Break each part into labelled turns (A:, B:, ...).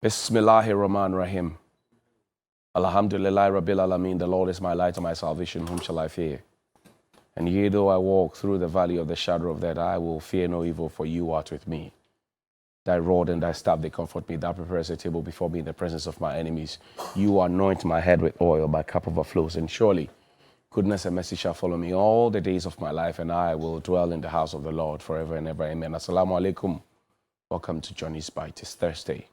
A: Bismillahir Rahmanir Rahim. Alhamdulillah Rabbil Alameen. The Lord is my light and my salvation. Whom shall I fear? And yea, though I walk through the valley of the shadow of death, I will fear no evil, for you art with me. Thy rod and thy staff, they comfort me. Thou preparest a table before me in the presence of my enemies. You anoint my head with oil, my cup overflows. And surely goodness and mercy shall follow me all the days of my life, and I will dwell in the house of the Lord forever and ever. Amen. Assalamu alaikum. Welcome to Johnnnie's Bite. It's Thursday.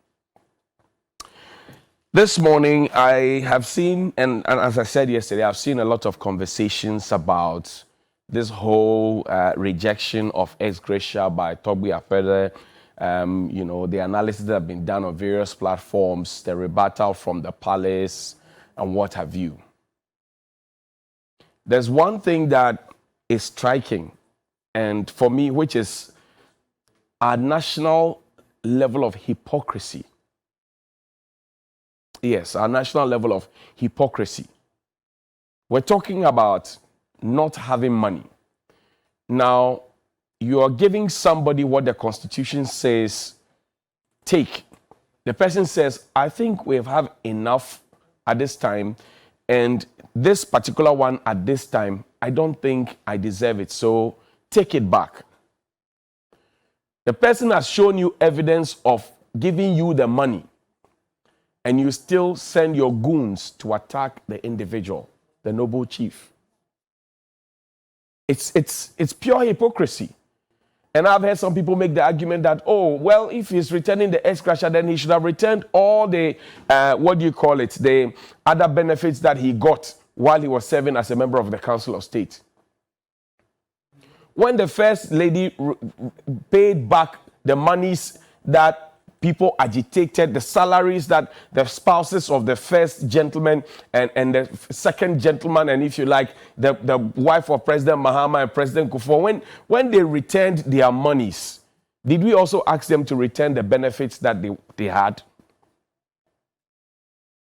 A: This morning, I have seen, and as I said yesterday, I've seen a lot of conversations about this whole rejection of EX-Gratia by Togbi Apede. The analysis that have been done on various platforms, the rebuttal from the palace, and what have you. There's one thing that is striking, and for me, which is our national level of hypocrisy. Yes, our national level of hypocrisy. We're talking about not having money. Now, you are giving somebody what the Constitution says, take. The person says, I think we have enough at this time, and this particular one at this time, I don't think I deserve it, so take it back. The person has shown you evidence of giving you the money, and you still send your goons to attack the individual, the noble chief. It's pure hypocrisy. And I've heard some people make the argument that, oh, well, if he's returning the EX-Gratia, then he should have returned all the, the other benefits that he got while he was serving as a member of the Council of State. When the First Lady paid back the monies that people agitated, the salaries that the spouses of the first gentleman and the second gentleman, and if you like, the wife of President Mahama and President Kufuor, when they returned their monies, did we also ask them to return the benefits that they had?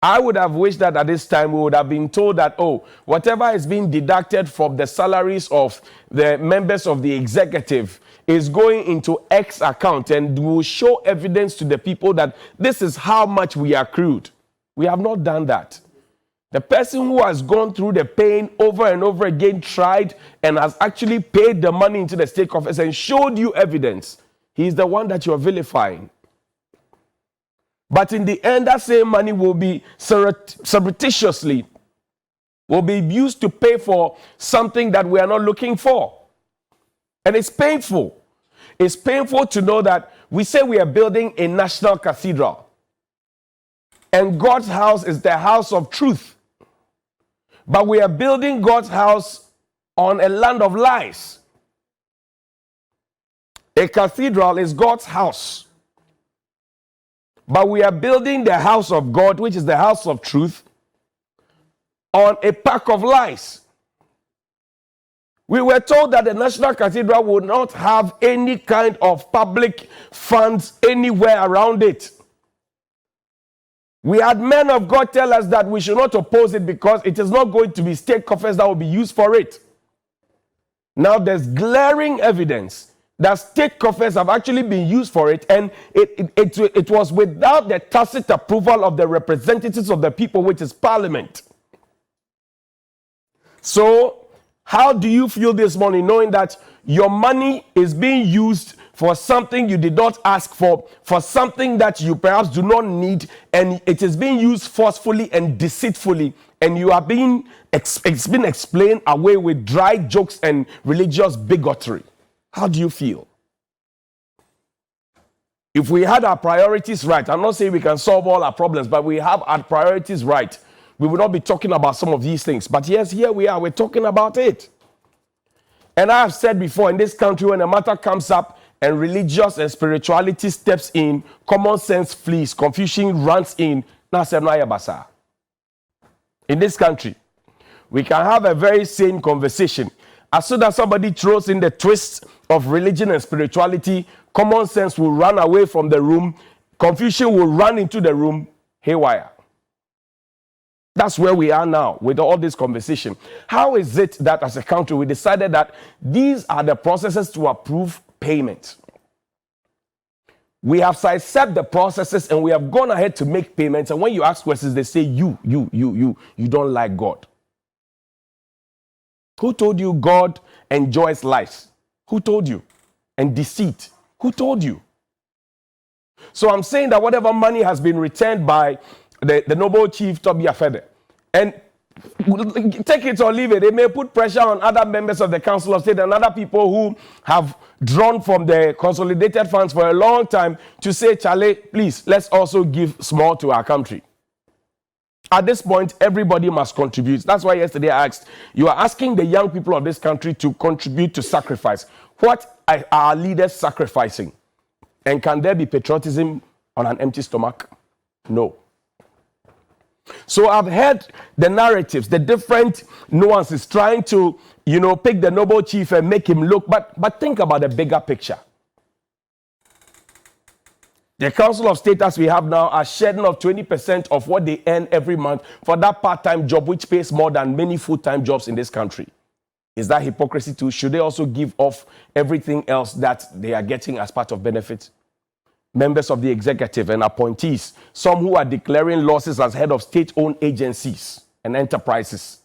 A: I would have wished that at this time we would have been told that, oh, whatever is being deducted from the salaries of the members of the executive is going into X account, and will show evidence to the people that this is how much we accrued. We have not done that. The person who has gone through the pain over and over again, tried and has actually paid the money into the state coffers and showed you evidence, he is the one that you are vilifying. But in the end, that same money will be surreptitiously will be used to pay for something that we are not looking for. And it's painful. It's painful to know that we say we are building a national cathedral, and God's house is the house of truth. But we are building God's house on a land of lies. A cathedral is God's house. But we are building the house of God, which is the house of truth, on a pack of lies. We were told that the National Cathedral would not have any kind of public funds anywhere around it. We had men of God tell us that we should not oppose it because it is not going to be state coffers that will be used for it. Now there's glaring evidence that state coffers have actually been used for it, and it was without the tacit approval of the representatives of the people, which is Parliament. So, how do you feel this morning knowing that your money is being used for something you did not ask for something that you perhaps do not need, and it is being used forcefully and deceitfully, and you are it's been explained away with dry jokes and religious bigotry? How do you feel? If we had our priorities right, I'm not saying we can solve all our problems, but we have our priorities right, we will not be talking about some of these things. But yes, here we are, we're talking about it. And I have said before, in this country, when a matter comes up and religious and spirituality steps in, common sense flees, confusion runs in. In this country, we can have a very sane conversation. As soon as somebody throws in the twist of religion and spirituality, common sense will run away from the room, confusion will run into the room, haywire. That's where we are now with all this conversation. How is it that as a country we decided that these are the processes to approve payment? We have sidestepped the processes and we have gone ahead to make payments. And when you ask questions, they say, you don't like God. Who told you God enjoys lies? Who told you? And deceit? Who told you? So I'm saying that whatever money has been returned by the noble chief Toby Afede, and take it or leave it, they may put pressure on other members of the Council of State and other people who have drawn from the consolidated funds for a long time to say, Charlie, please, let's also give small to our country. At this point, everybody must contribute. That's why yesterday I asked, you are asking the young people of this country to contribute to sacrifice. What are our leaders sacrificing? And can there be patriotism on an empty stomach? No. So I've heard the narratives, the different nuances, trying to, pick the noble chief and make him look, but think about the bigger picture. The Council of State, as we have now, are shedding off 20% of what they earn every month for that part-time job, which pays more than many full-time jobs in this country. Is that hypocrisy too? Should they also give off everything else that they are getting as part of benefits? Members of the executive and appointees, some who are declaring losses as head of state-owned agencies and enterprises.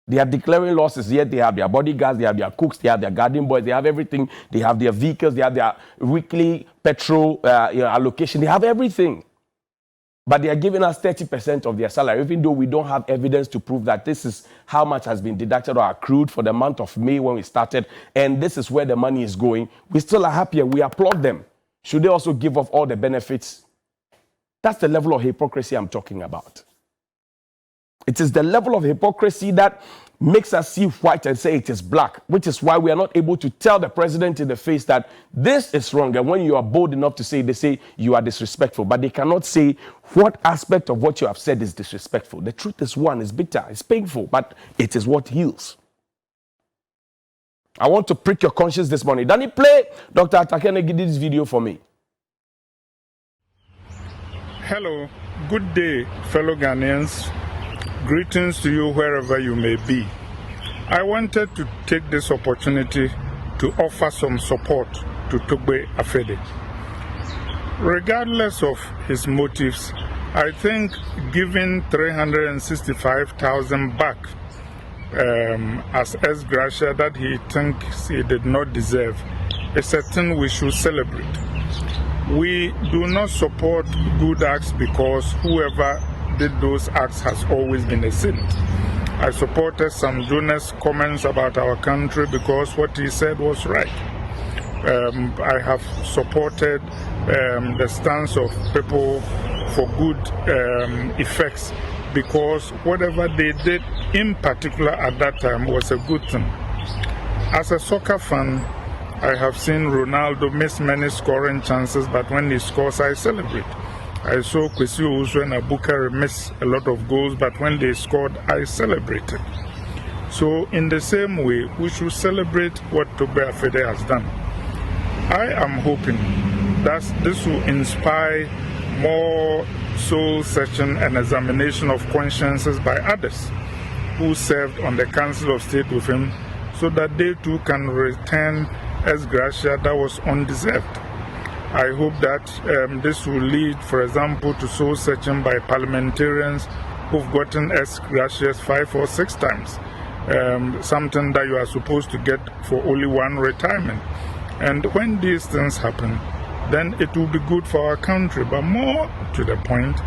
A: They are declaring losses, yet they have their bodyguards, they have their cooks, they have their garden boys, they have everything. They have their vehicles, they have their weekly petrol allocation, they have everything. But they are giving us 30% of their salary, even though we don't have evidence to prove that this is how much has been deducted or accrued for the month of May when we started, and this is where the money is going. We still are happy and we applaud them. Should they also give off all the benefits? That's the level of hypocrisy I'm talking about. It is the level of hypocrisy that makes us see white and say it is black, which is why we are not able to tell the president in the face that this is wrong. And when you are bold enough to say, they say you are disrespectful, but they cannot say what aspect of what you have said is disrespectful. The truth is one, it's bitter, it's painful, but it is what heals. I want to prick your conscience this morning. Danny, play Dr. Atakenegidi's video for me.
B: Hello, good day, fellow Ghanaians. Greetings to you wherever you may be. I wanted to take this opportunity to offer some support to Toby Afede. Regardless of his motives, I think giving 365,000 back as EX-Gratia that he thinks he did not deserve is a thing we should celebrate. We do not support good acts because whoever did those acts has always been a saint. I supported Sam Johnnie's comments about our country because what he said was right. I have supported the stance of people for good effects because whatever they did in particular at that time was a good thing. As a soccer fan, I have seen Ronaldo miss many scoring chances, but when he scores, I celebrate. I saw Kwesi Owusu and Abukari miss a lot of goals, but when they scored, I celebrated. So in the same way, we should celebrate what Toby Afede has done. I am hoping that this will inspire more soul-searching and examination of consciences by others who served on the Council of State with him, so that they too can return EX-Gratia that was undeserved. I hope that this will lead, for example, to soul-searching by parliamentarians who've gotten EX-Gratias 5 or 6 times, something that you are supposed to get for only one retirement. And when these things happen, then it will be good for our country. But more to the point,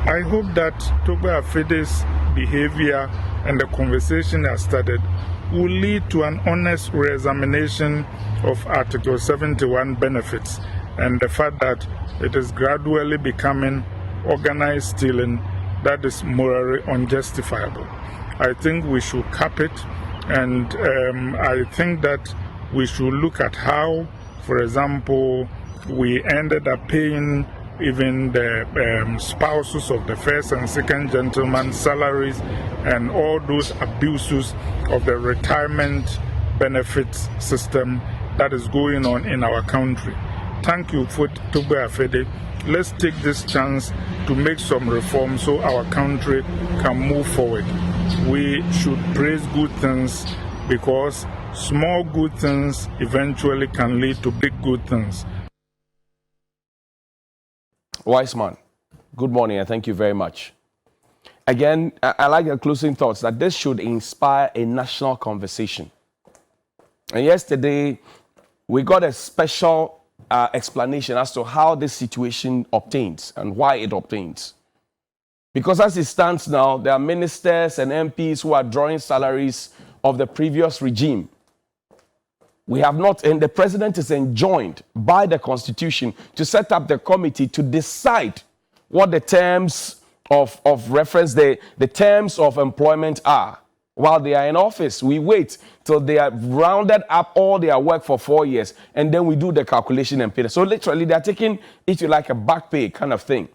B: I hope that Toby Afede's behavior and the conversation he has started will lead to an honest re-examination of Article 71 benefits and the fact that it is gradually becoming organized stealing that is morally unjustifiable. I think we should cap it, and I think that we should look at how, for example, we ended up paying even the spouses of the first and second gentleman's salaries and all those abuses of the retirement benefits system that is going on in our country. Thank you for Toby Afede. Let's take this chance to make some reforms so our country can move forward. We should praise good things because small good things eventually can lead to big good things.
A: Wise man, good morning and thank you very much. Again, I like your closing thoughts that this should inspire a national conversation. And yesterday, we got a special explanation as to how this situation obtains and why it obtains. Because as it stands now, there are ministers and MPs who are drawing salaries of the previous regime. We have not, and the president is enjoined by the constitution to set up the committee to decide what the terms of reference, the terms of employment are. While they are in office, we wait till they have rounded up all their work for 4 years, and then we do the calculation and pay them. So literally, they are taking, if you like, a back pay kind of thing.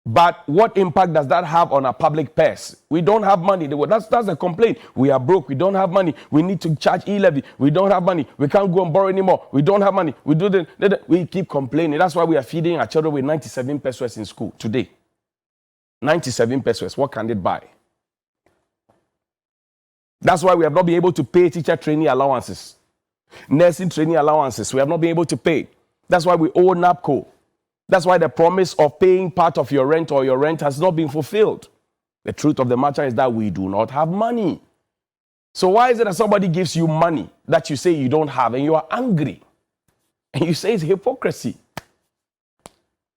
A: But what impact does that have on our public purse? We don't have money. That's a complaint. We are broke. We don't have money. We need to charge e-levy. We don't have money. We can't go and borrow anymore. We don't have money. We keep complaining. That's why we are feeding our children with 97 pesos in school today. 97 pesos. What can it buy? That's why we have not been able to pay teacher training allowances, nursing training allowances. We have not been able to pay. That's why we owe NAPCO. That's why the promise of paying part of your rent or your rent has not been fulfilled. The truth of the matter is that we do not have money. So why is it that somebody gives you money that you say you don't have and you are angry? And you say it's hypocrisy.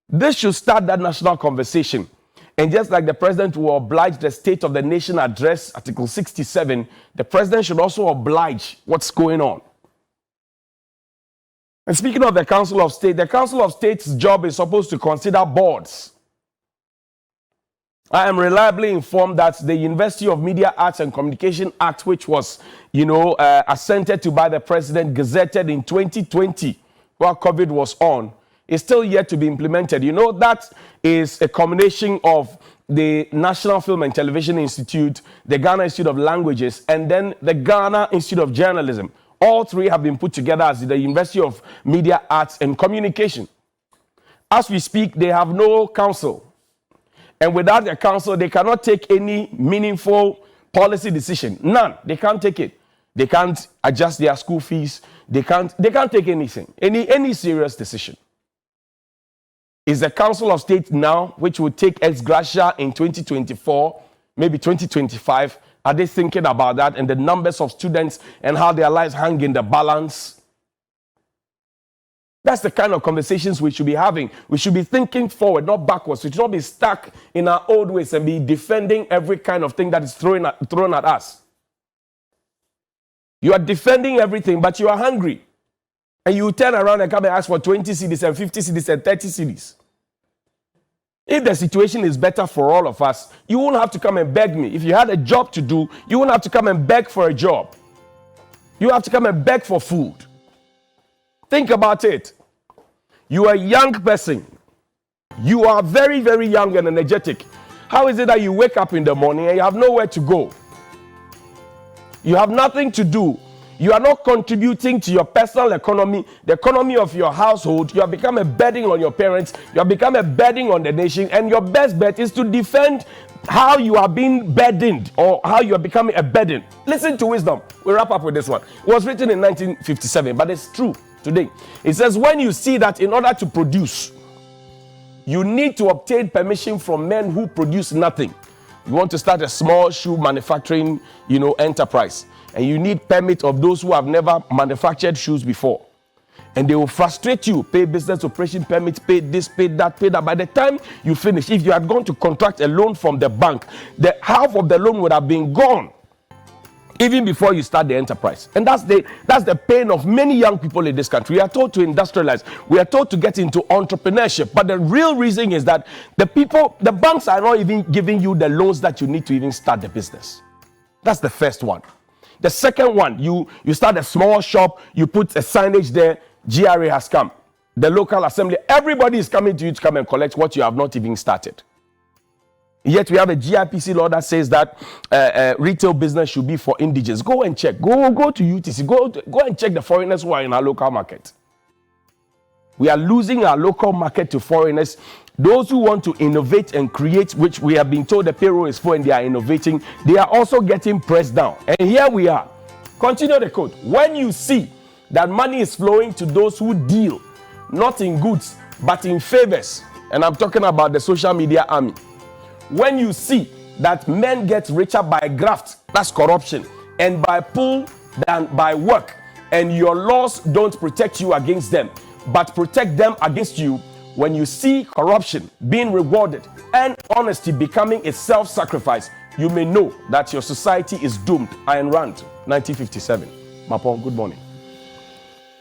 A: This should start that national conversation. And just like the president will oblige the State of the Nation address, Article 67, the president should also oblige what's going on. And speaking of the Council of State, the Council of State's job is supposed to consider boards. I am reliably informed that the University of Media Arts and Communication Act, which was, assented to by the president, gazetted in 2020, while COVID was on, is still yet to be implemented. That is a combination of the National Film and Television Institute, the Ghana Institute of Languages, and then the Ghana Institute of Journalism. All three have been put together as the University of Media Arts and Communication. As we speak, they have no council. And without the council, they cannot take any meaningful policy decision. None. They can't take it. They can't adjust their school fees. They can't take anything, any serious decision. Is the Council of State now, which will take EX-Gratia in 2024, maybe 2025, are they thinking about that and the numbers of students and how their lives hang in the balance? That's the kind of conversations we should be having. We should be thinking forward, not backwards. We should not be stuck in our old ways and be defending every kind of thing that is thrown at us. You are defending everything, but you are hungry. And you turn around and come and ask for 20 cedis and 50 cedis and 30 cedis. If the situation is better for all of us, you won't have to come and beg me. If you had a job to do, you won't have to come and beg for a job. You have to come and beg for food. Think about it. You are a young person. You are very, very young and energetic. How is it that you wake up in the morning and you have nowhere to go? You have nothing to do. You are not contributing to your personal economy, the economy of your household. You have become a burden on your parents. You have become a burden on the nation. And your best bet is to defend how you are being burdened or how you are becoming a burden. Listen to wisdom. We'll wrap up with this one. It was written in 1957, but it's true today. It says, when you see that in order to produce, you need to obtain permission from men who produce nothing. You want to start a small shoe manufacturing, enterprise. And you need permit of those who have never manufactured shoes before. And they will frustrate you. Pay business operation permit, pay this, pay that, pay that. By the time you finish, if you are going to contract a loan from the bank, the half of the loan would have been gone even before you start the enterprise. And that's the pain of many young people in this country. We are told to industrialize. We are told to get into entrepreneurship. But the real reason is that the banks are not even giving you the loans that you need to even start the business. That's the first one. The second one, you start a small shop, you put a signage there, GRA has come. The local assembly, everybody is coming to you to come and collect what you have not even started. Yet we have a GIPC law that says that retail business should be for indigenous. Go and check. Go to UTC. Go and check the foreigners who are in our local market. We are losing our local market to foreigners. Those who want to innovate and create, which we have been told the payroll is for and they are innovating, they are also getting pressed down. And here we are. Continue the quote. When you see that money is flowing to those who deal, not in goods, but in favors, And I'm talking about the social media army. When you see that men get richer by graft, that's corruption, and by pull than by work, and your laws don't protect you against them, but protect them against you, when you see corruption being rewarded and honesty becoming a self-sacrifice, you may know that your society is doomed. Ayn Rand, 1957. Mapon, good morning.